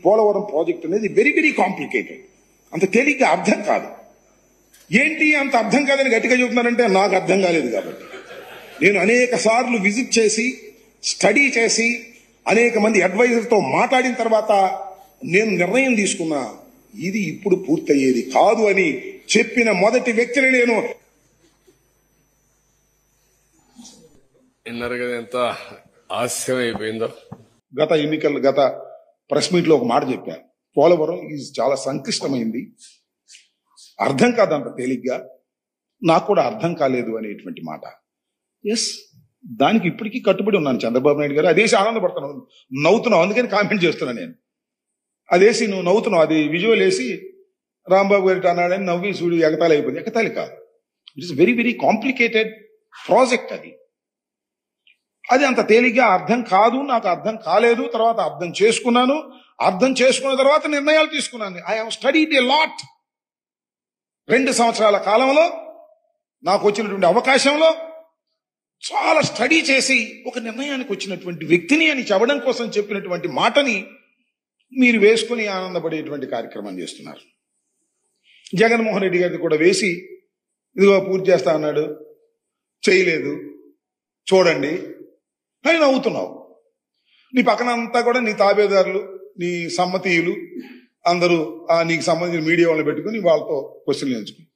Polavaram project అనేది very very complicated, అంత తేలిగ్గా అర్థం కాదు. ఏంటి అంత అర్థం కాదని గట్టిగా చెబుతున్నారంటే నాకు అర్థం కాలేదు కాబట్టి. నేను అనేక సార్లు విజిట్ చేసి స్టడీ చేసి అనేక మంది అడ్వైజర్తో మాట్లాడిన తర్వాత నేను నిర్ణయం తీసుకున్నా, ఇది ఇప్పుడు పూర్తయ్యేది కాదు అని చెప్పిన మొదటి వ్యక్తిని నేను. ఎంత ఆలస్యం అయిపోయిందో. గత ప్రెస్ మీట్ లో ఒక మాట చెప్పాను, పోలవరం ఈజ్ చాలా సంక్లిష్టమైంది, అర్థం కాదు అంత తేలిగ్గా, నాకు కూడా అర్థం కాలేదు అనేటువంటి మాట. ఎస్, దానికి ఇప్పటికీ కట్టుబడి ఉన్నాను. చంద్రబాబు నాయుడు గారు అదేసి ఆనందపడుతున్నావు, నవ్వుతున్నావు, అందుకని కామెంట్ చేస్తున్నాను నేను. అదేసి నువ్వు నవ్వుతున్నావు, అది విజువల్ వేసి రాంబాబు గారి అన్నాడని నవ్వి చూడు ఎగతాళి అయిపోయింది. ఎగతాళి కాదు, it is very very complicated project. అది అంత తేలిగ్గా అర్థం కాదు, నాకు అర్థం కాలేదు. తర్వాత అర్థం చేసుకున్నాను, అర్థం చేసుకున్న తర్వాత నిర్ణయాలు తీసుకున్నాను. I have studied a lot. 2 సంవత్సరాల కాలంలో నాకు వచ్చినటువంటి అవకాశంలో చాలా స్టడీ చేసి ఒక నిర్ణయానికి వచ్చినటువంటి వ్యక్తిని అని చెప్పడం కోసం చెప్పినటువంటి మాటని మీరు వేసుకుని ఆనందపడేటువంటి కార్యక్రమం చేస్తున్నారు. జగన్మోహన్ రెడ్డి గారిని కూడా వేసి ఇదిగో పూర్తి చేస్తా అన్నాడు, చేయలేదు, చూడండి అని నవ్వుతున్నావు. నీ పక్కన అంతా కూడా నీ తాబేదారులు, నీ సమ్మతీయులు అందరూ నీకు సంబంధించిన మీడియా వాళ్ళని పెట్టుకుని వాళ్ళతో క్వశ్చన్లు ఎంచుకుని